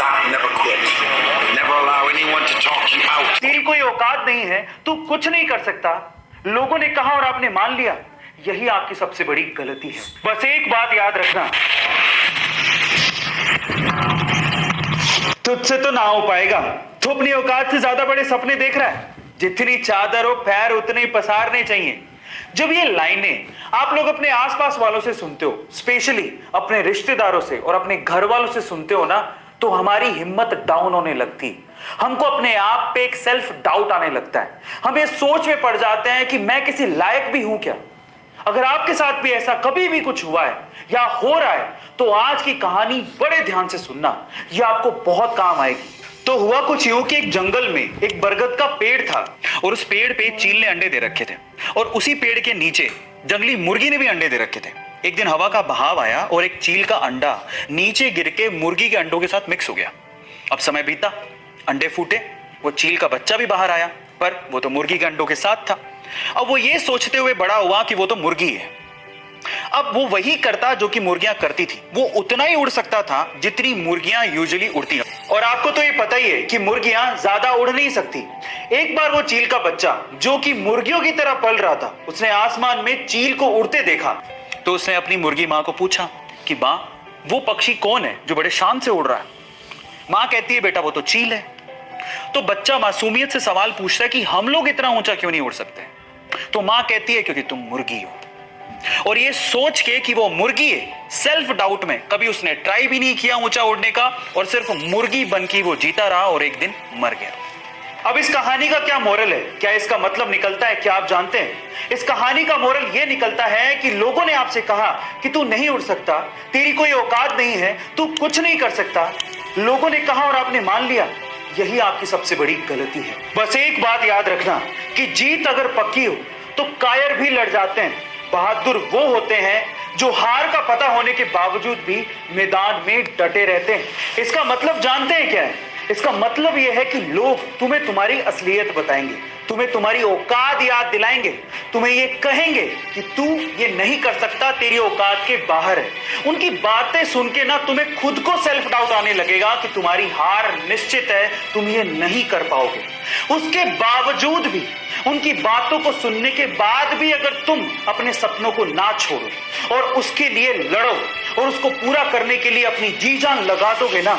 stop, never quit. Never allow anyone to talk you out. तेरी कोई औकात नहीं है, तू कुछ नहीं कर सकता। लोगों ने कहा और आपने मान लिया, यही आपकी सबसे बड़ी गलती है। बस एक बात याद रखना, तुझसे तो ना हो पाएगा। तू अपनी औकात से ज्यादा बड़े सपने देख रहा है। जितनी चादर हो पैर उतने ही पसारने चाहिए। जब ये लाइनें आप लोग अपने आसपास वालों से सुनते हो, स्पेशली अपने रिश्तेदारों से और अपने घर वालों से सुनते हो ना, तो हमारी हिम्मत डाउन होने लगती। हमको अपने आप पे एक सेल्फ डाउट आने लगता है। हम ये सोच में पड़ जाते हैं कि मैं किसी लायक भी हूं क्या। अगर आपके साथ भी ऐसा कभी भी कुछ हुआ है या हो रहा है, तो आज की कहानी बड़े ध्यान से सुनना, यह आपको बहुत काम आएगी। तो हुआ कुछ यूं कि एक जंगल में एक बरगद का पेड़ था और उस पेड़ पे चील ने अंडे दे रखे थे और उसी पेड़ के नीचे जंगली मुर्गी ने भी अंडे दे रखे थे। एक दिन हवा का बहाव आया और एक चील का अंडा नीचे गिर के मुर्गी के अंडों के साथ मिक्स हो गया। अब समय बीता, अंडे फूटे, वो चील का बच्चा भी बाहर आया, पर वो तो मुर्गी के अंडों के साथ था। अब वो ये सोचते हुए बड़ा हुआ कि वो तो मुर्गी है। अब वो वही करता जो कि मुर्गियां करती थी। वो उतना ही उड़ सकता था जितनी मुर्गियां यूजुअली उड़ती हैं। और आपको तो ये पता ही है कि मुर्गियां ज्यादा उड़ नहीं सकती। एक बार वो चील का बच्चा जो कि मुर्गियों की तरह पल रहा था, उसने आसमान में चील को उड़ते देखा। तो उसने अपनी मुर्गी मां को पूछा कि मां, वो पक्षी कौन है जो बड़े शान से उड़ रहा है? मां कहती है, बेटा वो तो चील है। तो बच्चा मासूमियत से सवाल पूछता है कि हम लोग इतना ऊंचा क्यों नहीं उड़ सकते? तो मां कहती है, क्योंकि तुम मुर्गी हो। और ये सोच के कि वो मुर्गी है, सेल्फ डाउट में कभी उसने ट्राई भी नहीं किया ऊंचा उड़ने का और सिर्फ मुर्गी बन के वो जीता रहा और एक दिन मर गया। अब इस कहानी का क्या मोरल है? क्या इसका मतलब निकलता है, क्या आप जानते हैं? इस कहानी का मोरल ये निकलता है कि लोगों ने आपसे कहा कि तू नहीं उड़ सकता, तेरी कोई औकात नहीं है, तू कुछ नहीं कर सकता। लोगों ने कहा और आपने मान लिया, यही आपकी सबसे बड़ी गलती है। बस एक बात याद रखना कि जीत अगर पक्की हो तो कायर भी लड़ जाते हैं। बहादुर वो होते हैं जो हार का पता होने के बावजूद भी मैदान में डटे रहते हैं। इसका मतलब जानते हैं क्या है? इसका मतलब यह है कि लोग तुम्हें तुम्हारी असलियत बताएंगे, तुम्हें तुम्हारी औकात याद दिलाएंगे, तुम्हें ये कहेंगे कि तू ये नहीं कर सकता, तेरी औकात के बाहर है। उनकी बातें सुन के ना तुम्हें खुद को सेल्फ डाउट आने लगेगा कि तुम्हारी हार निश्चित है, तुम ये नहीं कर पाओगे। उसके बावजूद भी, उनकी बातों को सुनने के बाद भी अगर तुम अपने सपनों को ना छोड़ो और उसके लिए लड़ो और उसको पूरा करने के लिए अपनी जी जान लगा दोगे ना,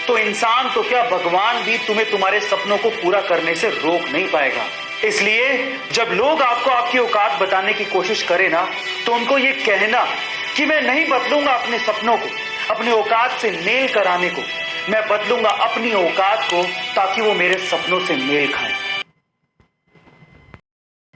तो इंसान तो क्या, भगवान भी तुम्हें तुम्हारे सपनों को पूरा करने से रोक नहीं पाएगा। इसलिए जब लोग आपको आपकी औकात बताने की कोशिश करें ना, तो उनको ये कहना कि मैं नहीं बदलूंगा अपने सपनों को, अपनी औकात से मेल कराने को। मैं बदलूंगा अपनी औकात को ताकि वो मेरे सपनों से मेल खाएं।